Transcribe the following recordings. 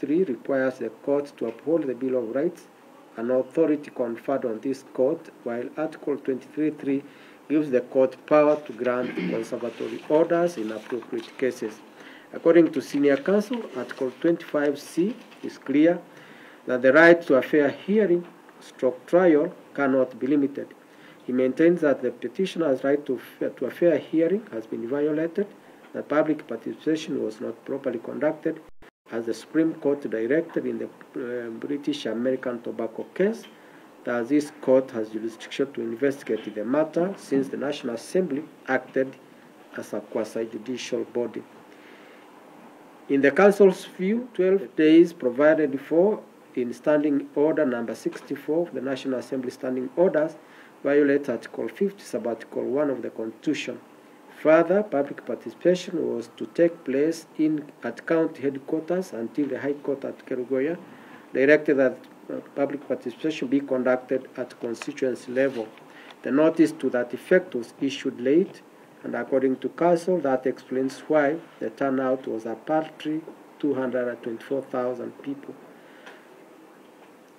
23 requires the court to uphold the Bill of Rights, an authority conferred on this court, while Article 23.3 gives the court power to grant conservatory orders in appropriate cases. According to senior counsel, Article 25C is clear that the right to a fair hearing / trial cannot be limited. He maintains that the petitioner's right to a fair hearing has been violated, that public participation was not properly conducted, as the Supreme Court directed in the British American Tobacco case, that this court has jurisdiction to investigate the matter since the National Assembly acted as a quasi-judicial body. In the Council's view, 12 days provided for in Standing Order number 64 of the National Assembly Standing Orders violates Article 50, Sub-Article 1 of the Constitution. Further, public participation was to take place at county headquarters until the High Court at Kerugoya directed that public participation be conducted at constituency level. The notice to that effect was issued late, and according to Council, that explains why the turnout was a paltry 224,000 people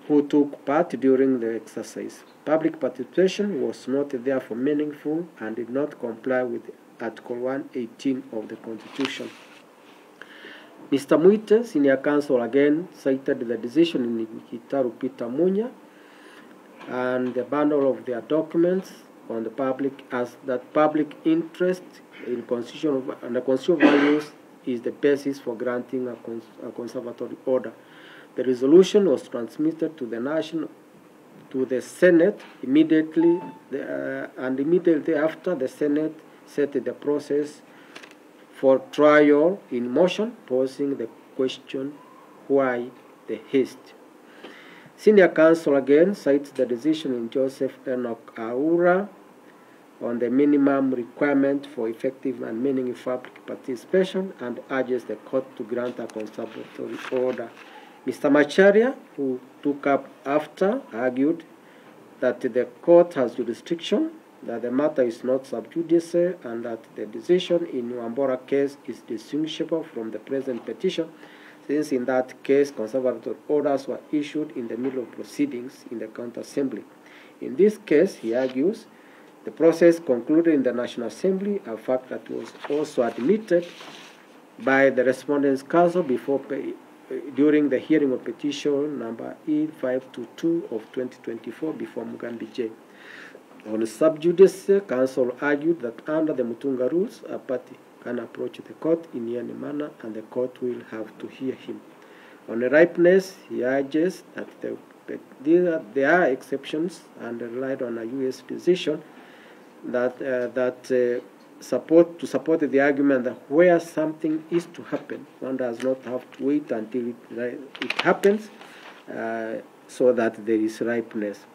who took part during the exercise. Public participation was not therefore meaningful and did not comply with Article 118 of the Constitution. Mr. Muite, senior counsel, again cited the decision in Kitaru Peter Munya and the bundle of their documents on the public as that public interest in constitutional and the constitutional values is the basis for granting a conservatory order. The resolution was transmitted to the Senate immediately, and immediately after the Senate set the process for trial in motion, posing the question, why the haste? Senior counsel again cites the decision in Joseph Enoch Aura on the minimum requirement for effective and meaningful public participation and urges the court to grant a conservatory order. Mr. Macharia, who took up after, argued that the court has jurisdiction, that the matter is not sub judice, and that the decision in Wambora case is distinguishable from the present petition, since in that case conservatory orders were issued in the middle of proceedings in the county assembly. In this case, he argues, the process concluded in the National Assembly, a fact that was also admitted by the Respondents' Council during the hearing of petition number E522 of 2024 before Mugambi J. On sub judice, counsel argued that under the Mutunga rules, a party can approach the court in any manner and the court will have to hear him. On ripeness, he urges that there are exceptions and relied on a U.S. decision that support the argument that where something is to happen, one does not have to wait until it happens so that there is ripeness.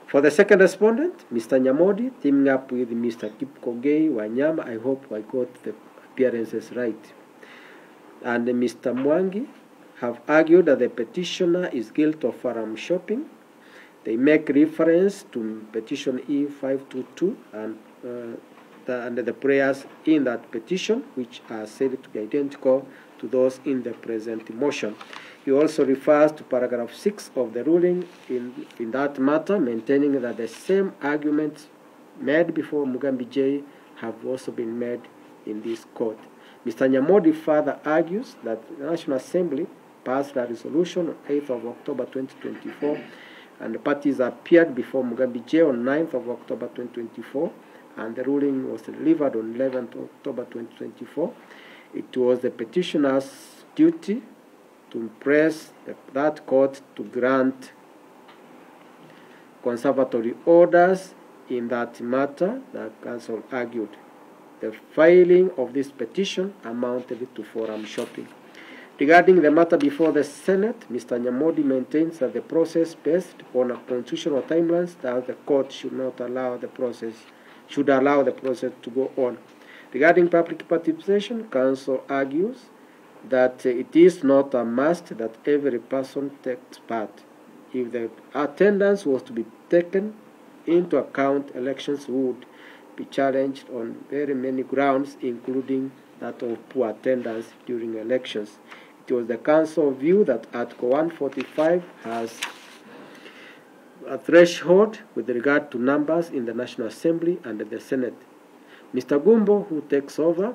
For the second respondent, Mr. Nyamodi, teaming up with Mr. Kipkogei Wanyama, I hope I got the appearances right, and Mr. Mwangi have argued that the petitioner is guilty of firearm shopping. They make reference to petition E522 and the prayers in that petition, which are said to be identical to those in the present motion. He also refers to paragraph 6 of the ruling in that matter, maintaining that the same arguments made before Mugambi J have also been made in this court. Mr. Nyamodi further argues that the National Assembly passed a resolution on 8th of October 2024, and the parties appeared before Mugambi J on 9th of October 2024, and the ruling was delivered on 11th October 2024. It was the petitioner's duty to press that court to grant conservatory orders in that matter, the counsel argued. The filing of this petition amounted to forum shopping. Regarding the matter before the Senate, Mr. Nyamodi maintains that the process based on a constitutional timelines, that the court should allow the process to go on. Regarding public participation, counsel argues that it is not a must that every person takes part. If the attendance was to be taken into account, elections would be challenged on very many grounds, including that of poor attendance during elections. It was the Council's view that Article 145 has a threshold with regard to numbers in the National Assembly and the Senate. Mr. Gumbo, who takes over,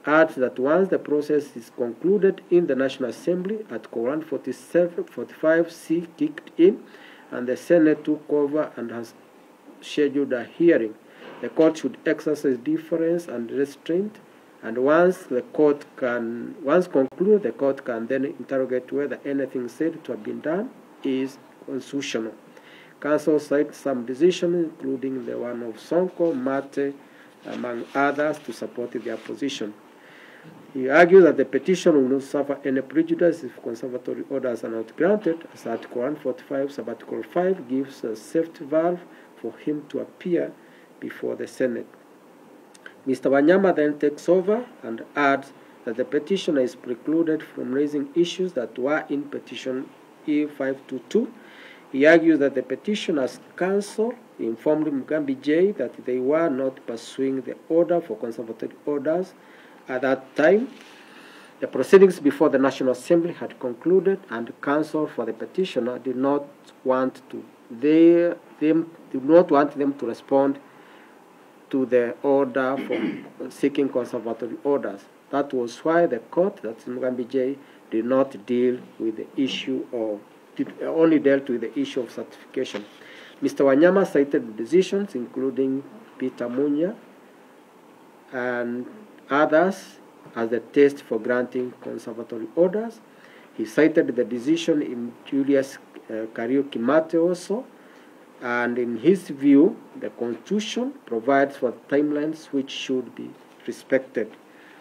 adds that once the process is concluded in the National Assembly, Article 145C kicked in, and the Senate took over and has scheduled a hearing. The court should exercise deference and restraint, and once concluded, the court can then interrogate whether anything said to have been done is constitutional. Council cites some decisions, including the one of Sonko, Mate, among others, to support their position. He argues that the petition will not suffer any prejudice if conservatory orders are not granted, as Article 145, Sub-Article 5 gives a safety valve for him to appear before the Senate. Mr. Wanyama then takes over and adds that the petitioner is precluded from raising issues that were in petition E522. He argues that the petitioner's counsel informed Mugambi J that they were not pursuing the order for conservatory orders. At that time, the proceedings before the National Assembly had concluded, and counsel for the petitioner did not want them to respond to the order for seeking conservatory orders. That was why the court, that's Mugambi J, did not deal with the issue of, only dealt with the issue of certification. Mr. Wanyama cited decisions, including Peter Munya and others, as the test for granting conservatory orders. He cited the decision in Julius Kariuki Mate also, and in his view, the Constitution provides for timelines which should be respected.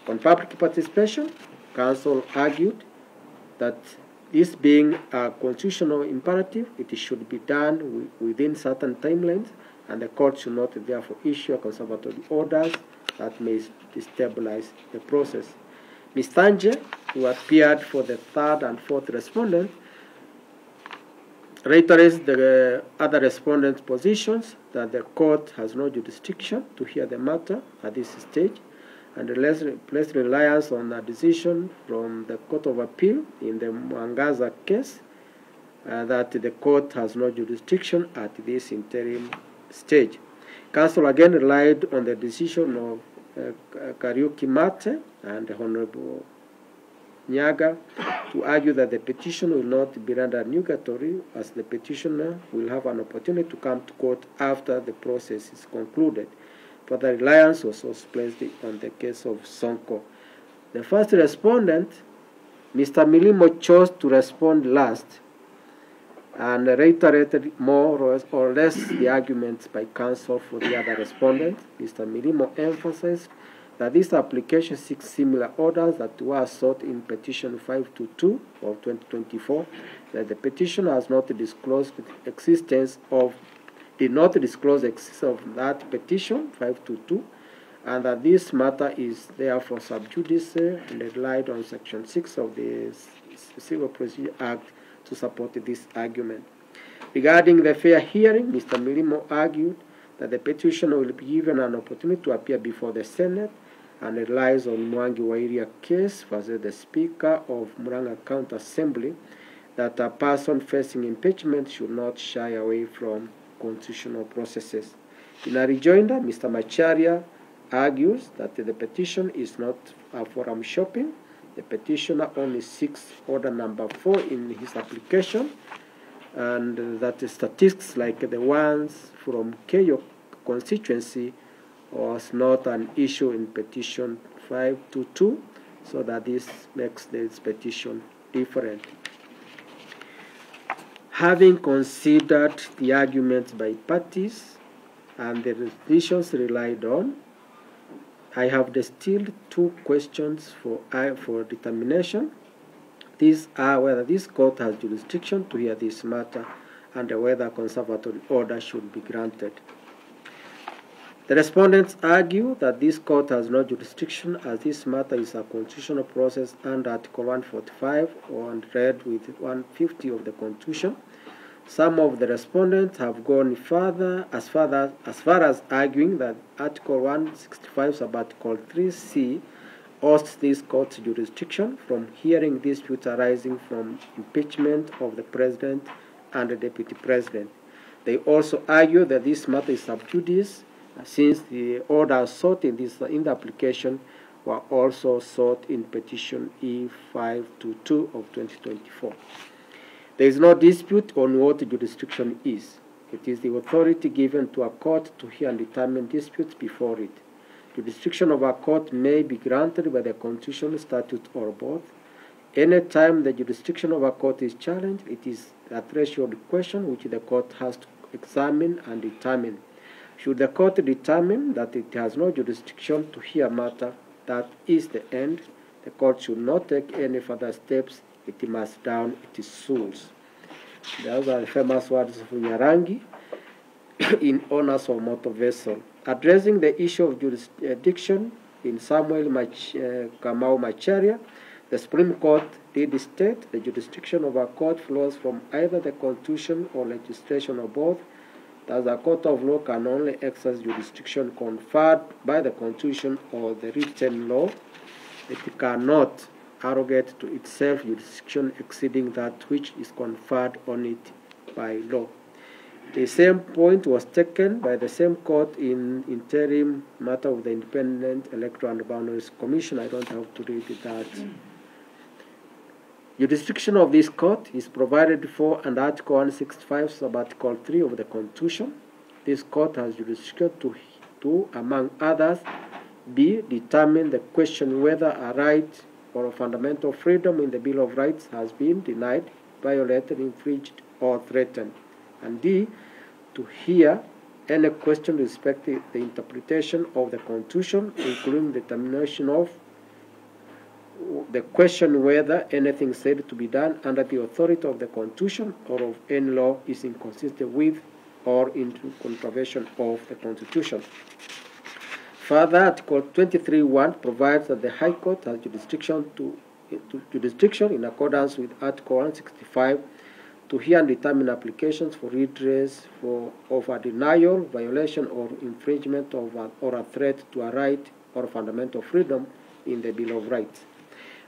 On public participation, counsel argued that this being a constitutional imperative, it should be done within certain timelines, and the court should not therefore issue a conservatory orders that may destabilize the process. Ms. Tanje, who appeared for the third and fourth respondent, reiterates the other respondents' positions that the court has no jurisdiction to hear the matter at this stage, and placed reliance on a decision from the Court of Appeal in the Mwangaza case that the court has no jurisdiction at this interim stage. Counsel again relied on the decision of Kariuki Mate and Honorable Nyaga to argue that the petition will not be rendered nugatory, as the petitioner will have an opportunity to come to court after the process is concluded. Further reliance was also placed on the case of Sonko. The first respondent, Mr. Milimo, chose to respond last and reiterated more or less the arguments by counsel for the other respondent. Mr. Milimo emphasized that this application seeks similar orders that were sought in petition 522 of 2024, that the petitioner has not disclosed the existence of that petition 522, and that this matter is therefore sub judice, and relied on Section 6 of the Civil Procedure Act to support this argument. Regarding the fair hearing, Mr. Milimo argued that the petitioner will be given an opportunity to appear before the Senate, and relies on Mwangi Wairia case versus the Speaker of Murang'a County Assembly, that a person facing impeachment should not shy away from constitutional processes. In a rejoinder, Mr. Macharia argues that the petition is not a forum shopping. The petitioner only seeks order number 4 in his application, and that the statistics like the ones from Keyo constituency was not an issue in petition 522, so that this makes this petition different. Having considered the arguments by parties and the decisions relied on, I have distilled 2 questions for determination. These are whether this court has jurisdiction to hear this matter and whether conservatory order should be granted. The respondents argue that this court has no jurisdiction, as this matter is a constitutional process under Article 145 and read with 150 of the Constitution. Some of the respondents have gone further as far as arguing that Article 165 sub-Article 3C oust this court's jurisdiction from hearing disputes arising from impeachment of the president and the deputy president. They also argue that this matter is sub judice, since the orders sought in the application were also sought in petition E522 of 2024. There is no dispute on what jurisdiction is. It is the authority given to a court to hear and determine disputes before it. Jurisdiction of a court may be granted by the Constitution, statute, or both. Any time the jurisdiction of a court is challenged, it is a threshold question which the court has to examine and determine. Should the court determine that it has no jurisdiction to hear a matter, that is the end. The court should not take any further steps. It must down its rules. Those are the famous words of Nyarangi in Honors of Motor Vessel. Addressing the issue of jurisdiction in Samuel Kamau Macharia, the Supreme Court did state the jurisdiction of a court flows from either the Constitution or legislation or both. Thus, a court of law can only exercise jurisdiction conferred by the Constitution or the written law. It cannot arrogate to itself jurisdiction exceeding that which is conferred on it by law. The same point was taken by the same court in interim matter of the Independent Electoral and Boundaries Commission. I don't have to read that. Jurisdiction of this court is provided for under Article 165, Sub-Article 3 of the Constitution. This court has jurisdiction to, among others, b. determine the question whether a right or a fundamental freedom in the Bill of Rights has been denied, violated, infringed, or threatened, and d. to hear any question respecting the interpretation of the Constitution, including determination of the question whether anything said to be done under the authority of the Constitution or of any law is inconsistent with or into contravention of the Constitution. Further, Article 23(1) provides that the High Court has jurisdiction in accordance with Article 165 to hear and determine applications for redress of a denial, violation, or infringement of or a threat to a right or fundamental freedom in the Bill of Rights.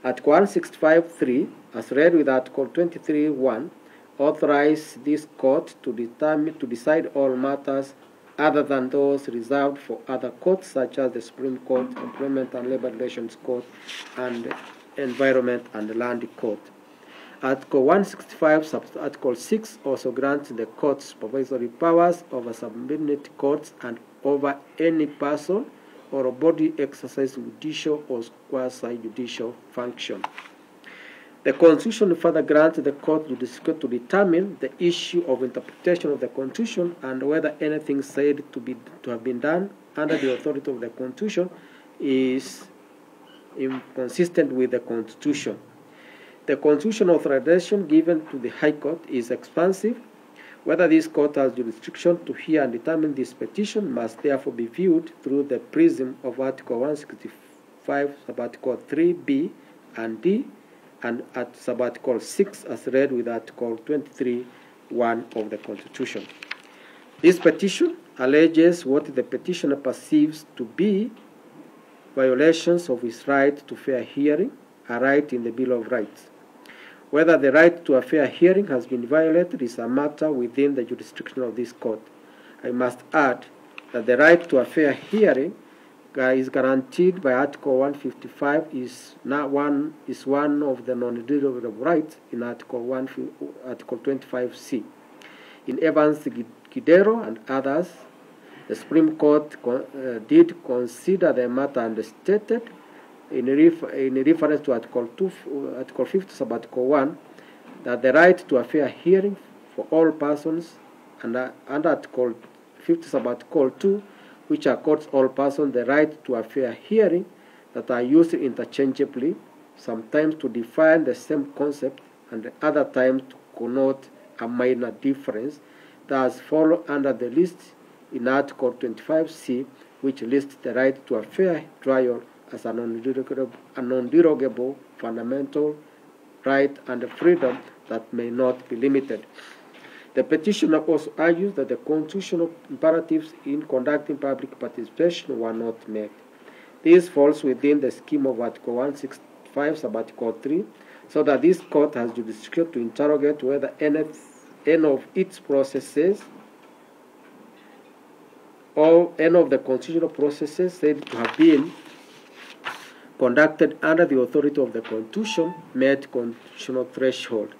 Article 165(3), as read with Article 23(1), authorizes this court to decide all matters other than those reserved for other courts, such as the Supreme Court, Employment and Labor Relations Court, and Environment and Land Court. Article 165, Article 6 also grants the court supervisory powers over subordinate courts and over any person or a body exercising judicial or quasi-judicial function. The Constitution further grants the court jurisdiction to determine the issue of interpretation of the Constitution and whether anything said to have been done under the authority of the Constitution is inconsistent with the Constitution. The constitutional authorization given to the High Court is expansive. Whether this court has jurisdiction to hear and determine this petition must therefore be viewed through the prism of Article 165, Sub-Article 3b and d, and at Sub-Article 6 as read with Article 23(1) of the Constitution. This petition alleges what the petitioner perceives to be violations of his right to fair hearing, a right in the Bill of Rights. Whether the right to a fair hearing has been violated is a matter within the jurisdiction of this court. I must add that the right to a fair hearing is guaranteed by Article 155 is one of the non-derogable rights in Article 25C. In Evans, Gidero, and others, the Supreme Court did consider the matter and stated in reference to Article 50, Sub-Article 1, that the right to a fair hearing for all persons, and under Article 50, Sub-Article 2, which accords all persons the right to a fair hearing, that are used interchangeably, sometimes to define the same concept and at other times to connote a minor difference, thus fall under the list in Article 25C, which lists the right to a fair trial as a non-derogable fundamental right and a freedom that may not be limited. The petitioner also argues that the constitutional imperatives in conducting public participation were not met. This falls within the scheme of Article 165, Sub-Article 3, so that this court has jurisdiction to interrogate whether any of its processes or any of the constitutional processes said to have been conducted under the authority of the Constitution met constitutional threshold.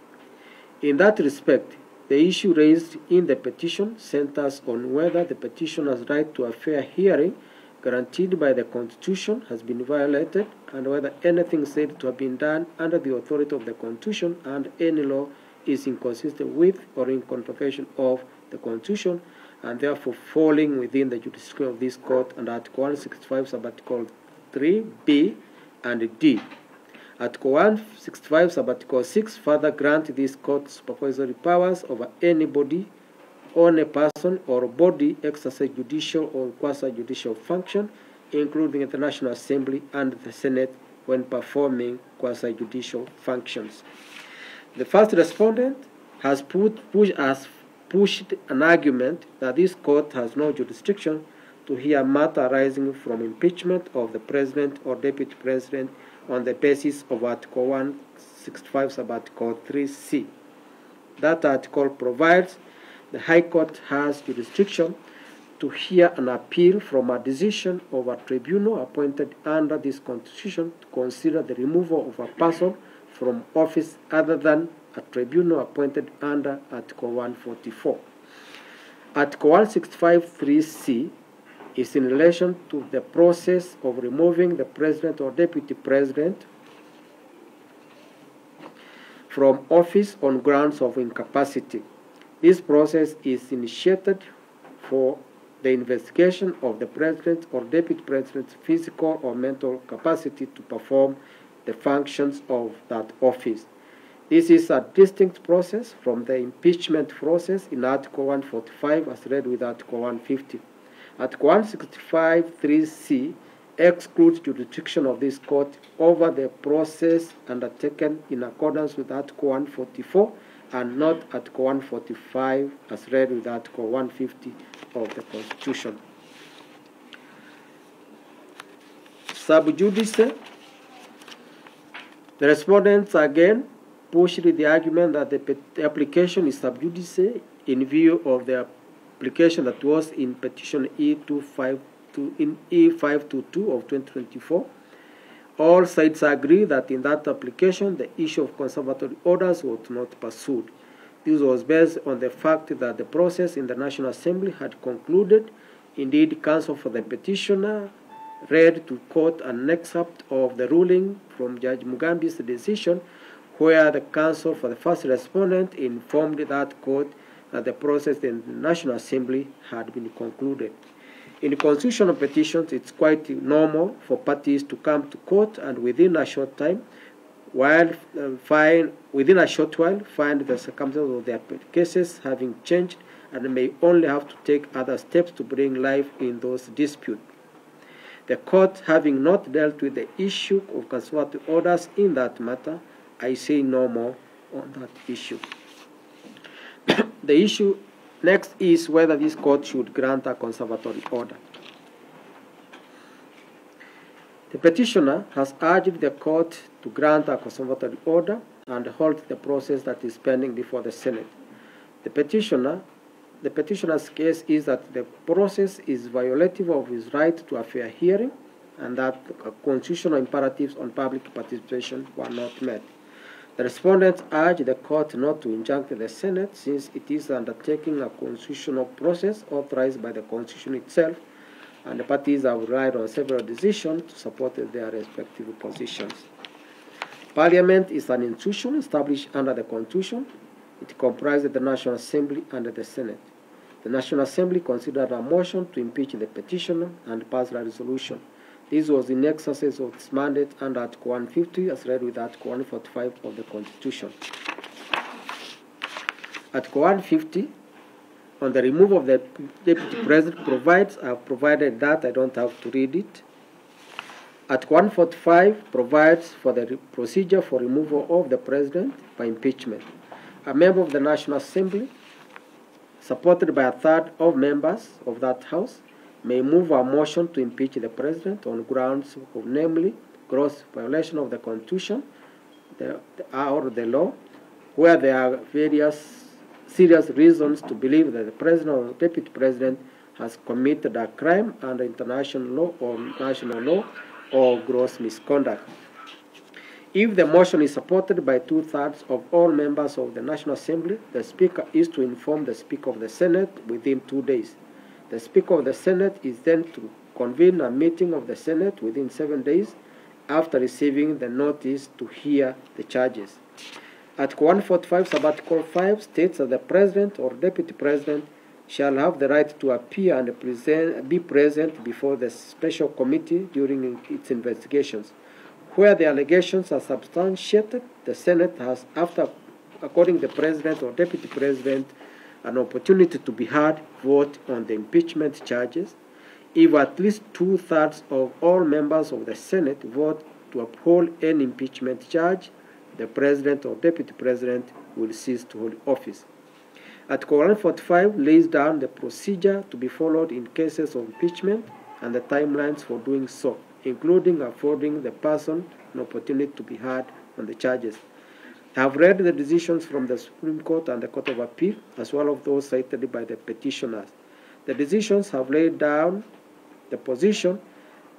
In that respect, the issue raised in the petition centers on whether the petitioner's right to a fair hearing guaranteed by the Constitution has been violated, and whether anything said to have been done under the authority of the Constitution and any law is inconsistent with or in contravention of the Constitution, and therefore falling within the jurisdiction of this court under Article 165, Sub-Article 3, B, and D. Article 165, Sub-Article 6 further grant this court supervisory powers over anybody on a person or body exercise judicial or quasi-judicial function, including the National Assembly and the Senate when performing quasi-judicial functions. The first respondent has pushed an argument that this court has no jurisdiction to hear matter arising from impeachment of the President or Deputy President on the basis of Article 165, Sub-Article 3C. That article provides the High Court has jurisdiction to hear an appeal from a decision of a tribunal appointed under this Constitution to consider the removal of a person from office other than a tribunal appointed under Article 144. Article 165 3C is in relation to the process of removing the President or Deputy President from office on grounds of incapacity. This process is initiated for the investigation of the President or Deputy President's physical or mental capacity to perform the functions of that office. This is a distinct process from the impeachment process in Article 145 as read with Article 150. Article 165 3C excludes jurisdiction of this court over the process undertaken in accordance with Article 144 and not Article 145 as read with Article 150 of the Constitution. Sub judice. The respondents again pushed the argument that the application is sub judice in view of the application that was in petition E522 of 2024. All sides agree that in that application, the issue of conservatory orders was not pursued. This was based on the fact that the process in the National Assembly had concluded. Indeed, counsel for the petitioner read to court an excerpt of the ruling from Judge Mugambi's decision, where the counsel for the first respondent informed that court that the process in the National Assembly had been concluded. In constitutional petitions, it's quite normal for parties to come to court and within a short time, find the circumstances of their cases having changed and may only have to take other steps to bring life in those disputes. The court having not dealt with the issue of conservatory orders in that matter, I say no more on that issue. The issue next is whether this court should grant a conservatory order. The petitioner has urged the court to grant a conservatory order and halt the process that is pending before the Senate. The petitioner's case is that the process is violative of his right to a fair hearing and that constitutional imperatives on public participation were not met. The respondents urge the court not to injunct the Senate since it is undertaking a constitutional process authorized by the Constitution itself, and the parties have relied on several decisions to support their respective positions. Parliament is an institution established under the Constitution. It comprises the National Assembly and the Senate. The National Assembly considered a motion to impeach the petitioner and passed a resolution. This was in exercise of its mandate under Article 150 as read with Article 145 of the Constitution. Article 150 on the removal of the Deputy President provides, I have provided that, I don't have to read it. Article 145 provides for the procedure for removal of the President by impeachment. A member of the National Assembly, supported by a third of members of that House, may move a motion to impeach the president on grounds of namely gross violation of the Constitution or the law, where there are various serious reasons to believe that the president or deputy president has committed a crime under international law or national law or gross misconduct. If the motion is supported by 2/3 of all members of the National Assembly, the Speaker is to inform the Speaker of the Senate within 2 days. The Speaker of the Senate is then to convene a meeting of the Senate within 7 days after receiving the notice to hear the charges. Article 145, Sub-Article 5 states that the President or Deputy President shall have the right to appear and be present before the special committee during its investigations. Where the allegations are substantiated, the Senate has, according to the President or Deputy President, an opportunity to be heard, vote on the impeachment charges. If at least 2/3 of all members of the Senate vote to uphold any impeachment charge, the President or Deputy President will cease to hold office. Article 145 lays down the procedure to be followed in cases of impeachment and the timelines for doing so, including affording the person an opportunity to be heard on the charges. I have read the decisions from the Supreme Court and the Court of Appeal, as well as those cited by the petitioners. The decisions have laid down the position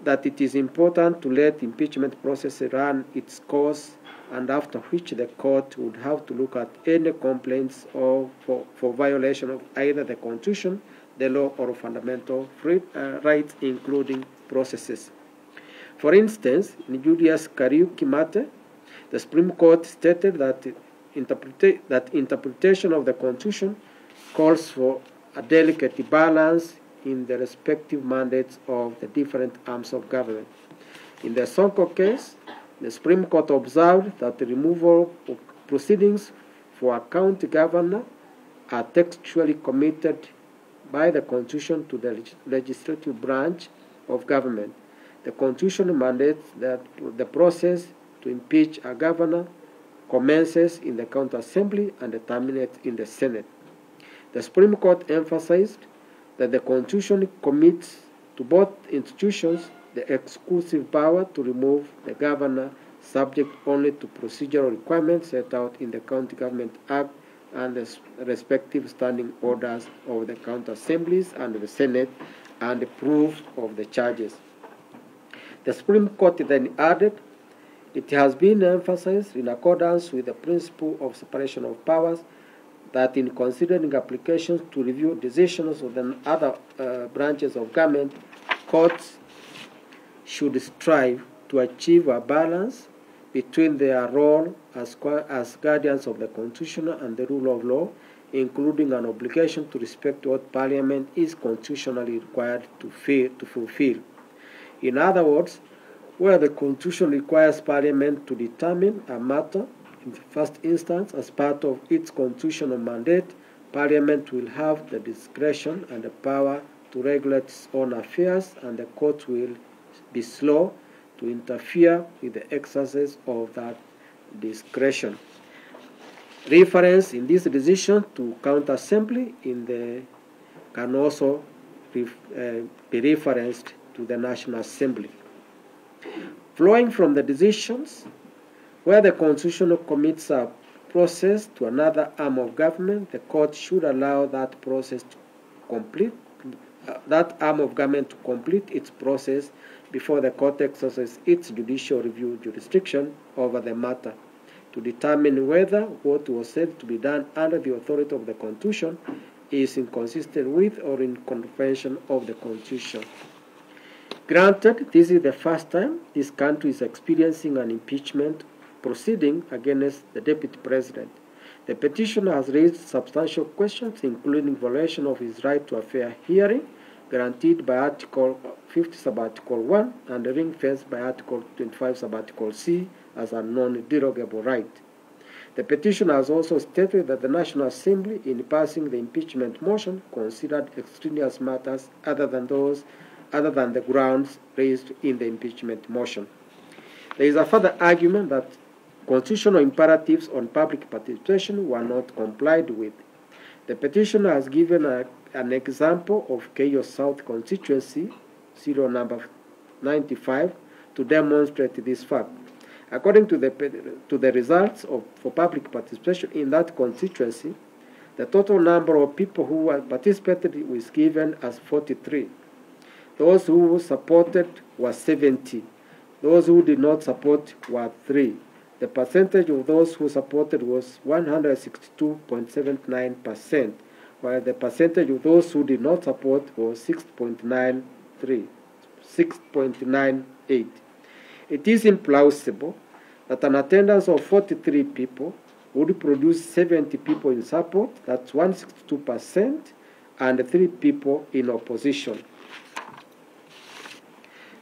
that it is important to let the impeachment process run its course, and after which the court would have to look at any complaints for violation of either the Constitution, the law, or fundamental rights, including processes. For instance, in Julius Kariuki matter, the Supreme Court stated that interpretation of the Constitution calls for a delicate balance in the respective mandates of the different arms of government. In the Sonko case, the Supreme Court observed that the removal of proceedings for a county governor are textually committed by the Constitution to the legislative branch of government. The Constitution mandates that the process to impeach a governor commences in the county assembly and terminates in the Senate. The Supreme Court emphasized that the Constitution commits to both institutions the exclusive power to remove the governor, subject only to procedural requirements set out in the County Government Act and the respective standing orders of the county assemblies and the Senate, and the proof of the charges. The Supreme Court then added, it has been emphasized in accordance with the principle of separation of powers that in considering applications to review decisions of the other branches of government, courts should strive to achieve a balance between their role as guardians of the Constitution and the rule of law, including an obligation to respect what Parliament is constitutionally required to fulfill. In other words, where the Constitution requires Parliament to determine a matter in the first instance as part of its constitutional mandate, Parliament will have the discretion and the power to regulate its own affairs, and the court will be slow to interfere with the exercise of that discretion. Reference in this decision to county assembly can also be referenced to the National Assembly. Flowing from the decisions, where the Constitution commits a process to another arm of government, the court should allow that arm of government to complete its process before the court exercises its judicial review jurisdiction over the matter to determine whether what was said to be done under the authority of the Constitution is inconsistent with or in contravention of the Constitution. Granted, this is the first time this country is experiencing an impeachment proceeding against the Deputy President. The petitioner has raised substantial questions, including violation of his right to a fair hearing, guaranteed by Article 50 Sub-Article 1 and ring-fenced by Article 25 Sub-Article C as a non-derogable right. The petitioner has also stated that the National Assembly, in passing the impeachment motion, considered extraneous matters other than the grounds raised in the impeachment motion. There is a further argument that constitutional imperatives on public participation were not complied with. The petitioner has given an example of Keio South constituency, serial number 95, to demonstrate this fact. According to the results for public participation in that constituency, the total number of people who participated was given as 43. Those who supported were 70. Those who did not support were 3. The percentage of those who supported was 162.79%, while the percentage of those who did not support was 6.98. It is implausible that an attendance of 43 people would produce 70 people in support, that's 162%, and 3 people in opposition.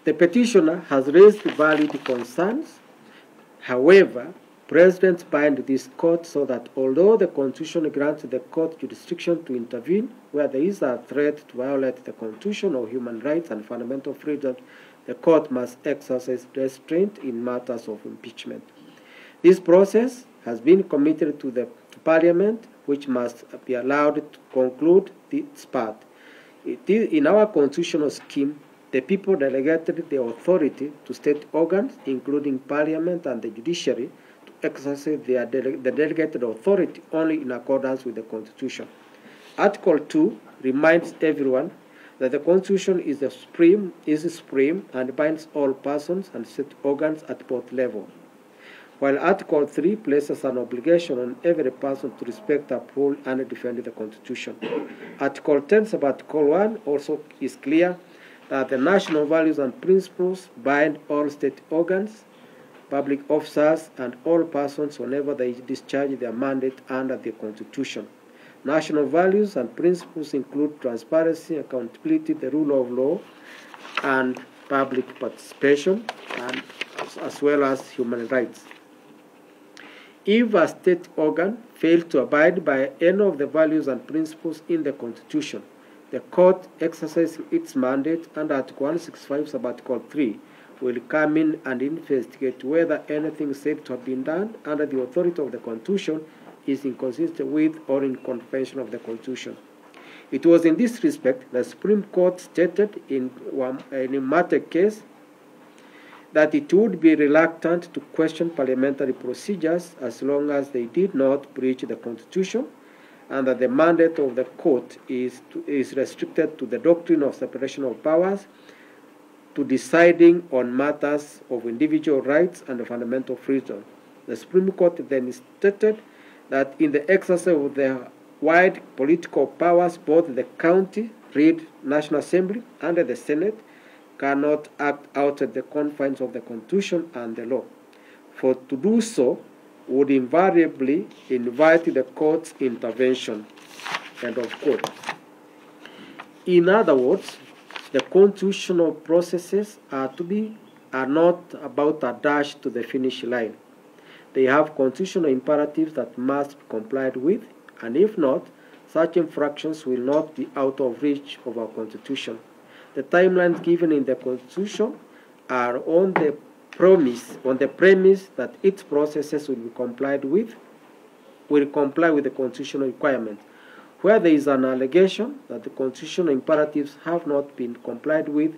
The petitioner has raised valid concerns. However, precedents bind this court so that although the Constitution grants the court jurisdiction to intervene where there is a threat to violate the Constitution or human rights and fundamental freedoms, the court must exercise restraint in matters of impeachment. This process has been committed to Parliament, which must be allowed to conclude its part. In our constitutional scheme, the people delegated the authority to state organs, including Parliament and the judiciary, to exercise the delegated authority only in accordance with the Constitution. Article 2 reminds everyone that the Constitution is supreme and binds all persons and state organs at both levels, while Article 3 places an obligation on every person to respect, uphold, and defend the Constitution. Article 10 sub Article 1 also is clear that the national values and principles bind all state organs, public officers, and all persons whenever they discharge their mandate under the Constitution. National values and principles include transparency, accountability, the rule of law, and public participation, and as well as human rights. If a state organ fails to abide by any of the values and principles in the Constitution, the court exercising its mandate under Article 165 sub Article 3 will come in and investigate whether anything said to have been done under the authority of the Constitution is inconsistent with or in contravention of the Constitution. It was in this respect the Supreme Court stated in a matter case that it would be reluctant to question parliamentary procedures as long as they did not breach the Constitution, and that the mandate of the court is restricted to the doctrine of separation of powers, to deciding on matters of individual rights and fundamental freedom. The Supreme Court then stated that in the exercise of the wide political powers, both the county, read National Assembly, and the Senate cannot act outside the confines of the Constitution and the law. For to do so would invariably invite the court's intervention. End of quote. In other words, the constitutional processes are not about a dash to the finish line. They have constitutional imperatives that must be complied with, and if not, such infractions will not be out of reach of our Constitution. The timelines given in the Constitution are on the premise that its processes will comply with the constitutional requirements. Where there is an allegation that the constitutional imperatives have not been complied with,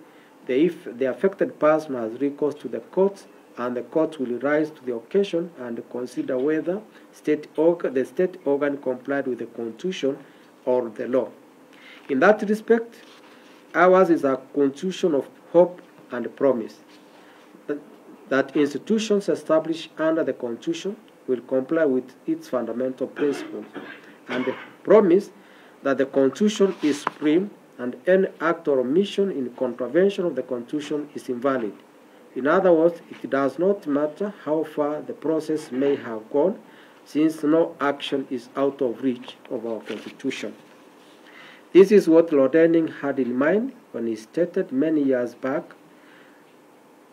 the affected person has recourse to the courts, and the courts will rise to the occasion and consider whether the state organ complied with the Constitution or the law. In that respect, ours is a constitution of hope and promise that institutions established under the Constitution will comply with its fundamental principles, and the promise that the Constitution is supreme and any act or omission in contravention of the Constitution is invalid. In other words, it does not matter how far the process may have gone, since no action is out of reach of our Constitution. This is what Lord Denning had in mind when he stated many years back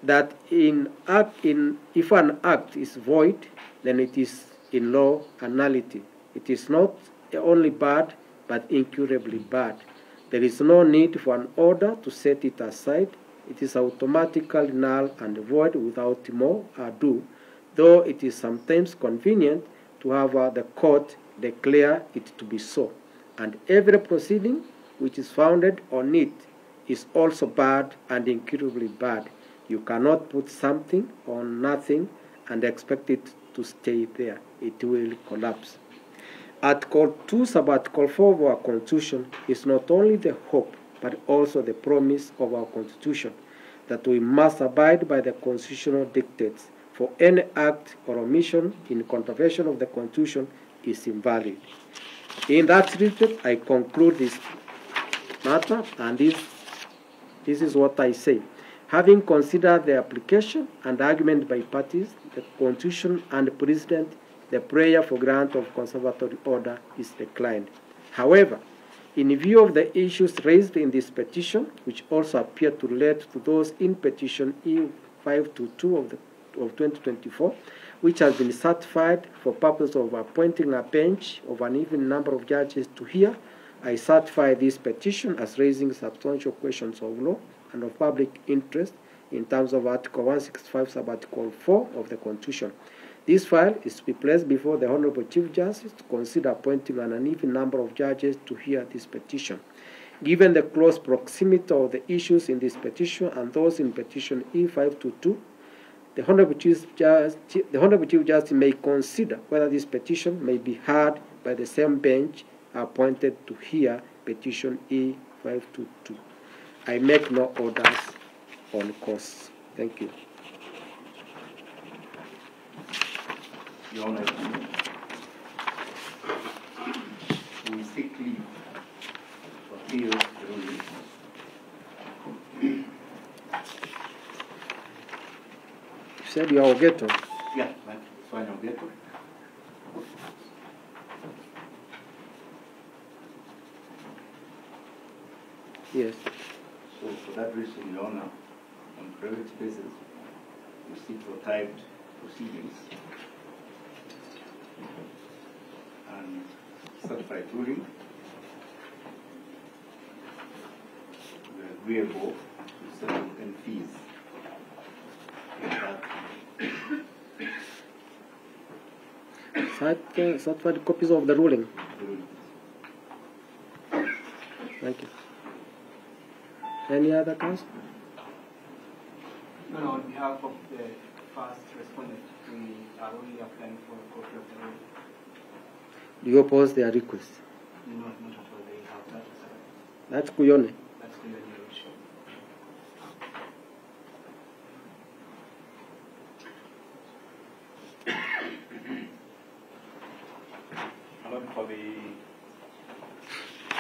that if an act is void, then it is in law a nullity. It is not only bad, but incurably bad. There is no need for an order to set it aside. It is automatically null and void without more ado, though it is sometimes convenient to have the court declare it to be so. And every proceeding which is founded on it is also bad and incurably bad. You cannot put something on nothing and expect it to stay there. It will collapse. Article 2, Sub-Article 4 of our Constitution is not only the hope, but also the promise of our Constitution that we must abide by the constitutional dictates, for any act or omission in contravention of the Constitution is invalid. In that respect, I conclude this matter, and this is what I say. Having considered the application and argument by parties, the Constitution and the President, the prayer for grant of conservatory order is declined. However, in view of the issues raised in this petition, which also appear to relate to those in petition E522 of 2024, which has been certified for purpose of appointing a bench of an even number of judges to hear, I certify this petition as raising substantial questions of law and of public interest in terms of Article 165, Sub-Article 4 of the Constitution. This file is to be placed before the Honorable Chief Justice to consider appointing an uneven number of judges to hear this petition. Given the close proximity of the issues in this petition and those in petition E522, the Honorable Chief Justice may consider whether this petition may be heard by the same bench appointed to hear petition E522. I make no orders on course. Thank you. Your Honor, we seek leave to appeal the ruling. You said you are Ogeto? Yeah, that's fine, Ogeto. Yes. So for that reason, Your Honor, on private basis, we seek retired proceedings and certified ruling. We are agreeable to settle any fees in that Certified copies of the ruling. ruling. Thank you. Any other counsel? No, on behalf of the first respondent, we are only applying for a copy of the ruling. Do you oppose their request? No, not at all. They have that as well. That's Kuyone. That's the issue. And for the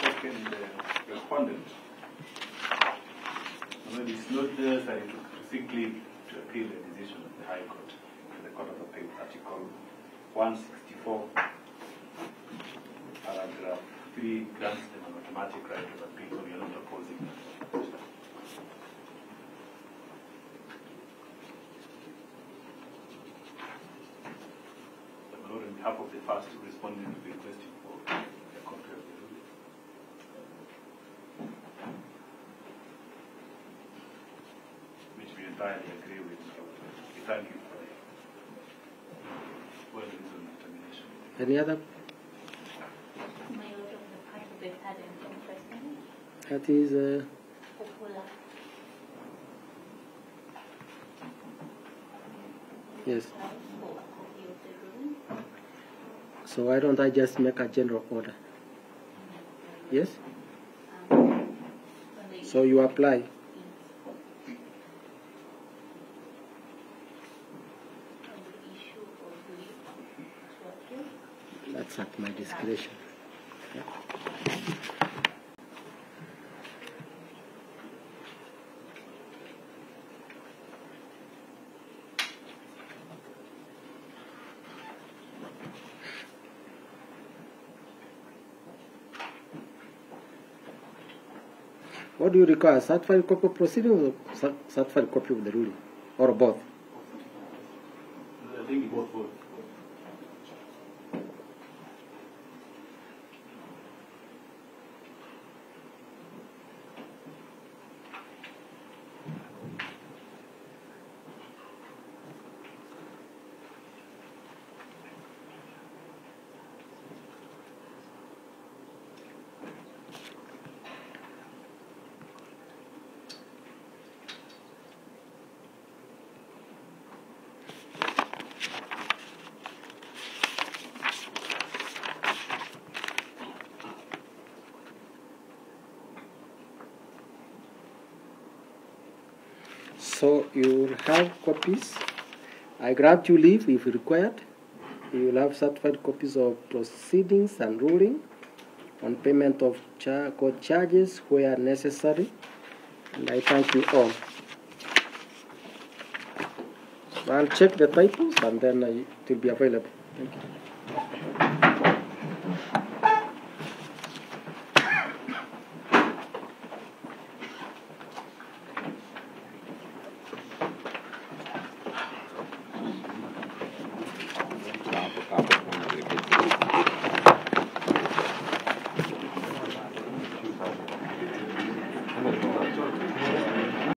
second respondent, it's not necessary to seek leave to appeal the decision of the High Court to the Court of Appeal, Article 164, paragraph 3 grants them an automatic right to appeal, so we are not opposing that. My Lord, on behalf of the first respondent, we requesting for a copy of the ruling. Which we entirely agree with. We thank you for the well-reasoned determination. Any other? My Lord, of the part of the third and fourth question. That is Popular. yes. For a copy of the ruling. So why don't I just make a general order? Yes? On the So you apply. on the issue of leave to appeal. That's at my discretion. Yeah. What do you require? Certified copy of proceedings or certified copy of the ruling? Or both? I think both. So you will have copies. I grant you leave if required. You will have certified copies of proceedings and ruling on payment of court charges where necessary. And I thank you all. So I'll check the titles and then it will be available. Thank you.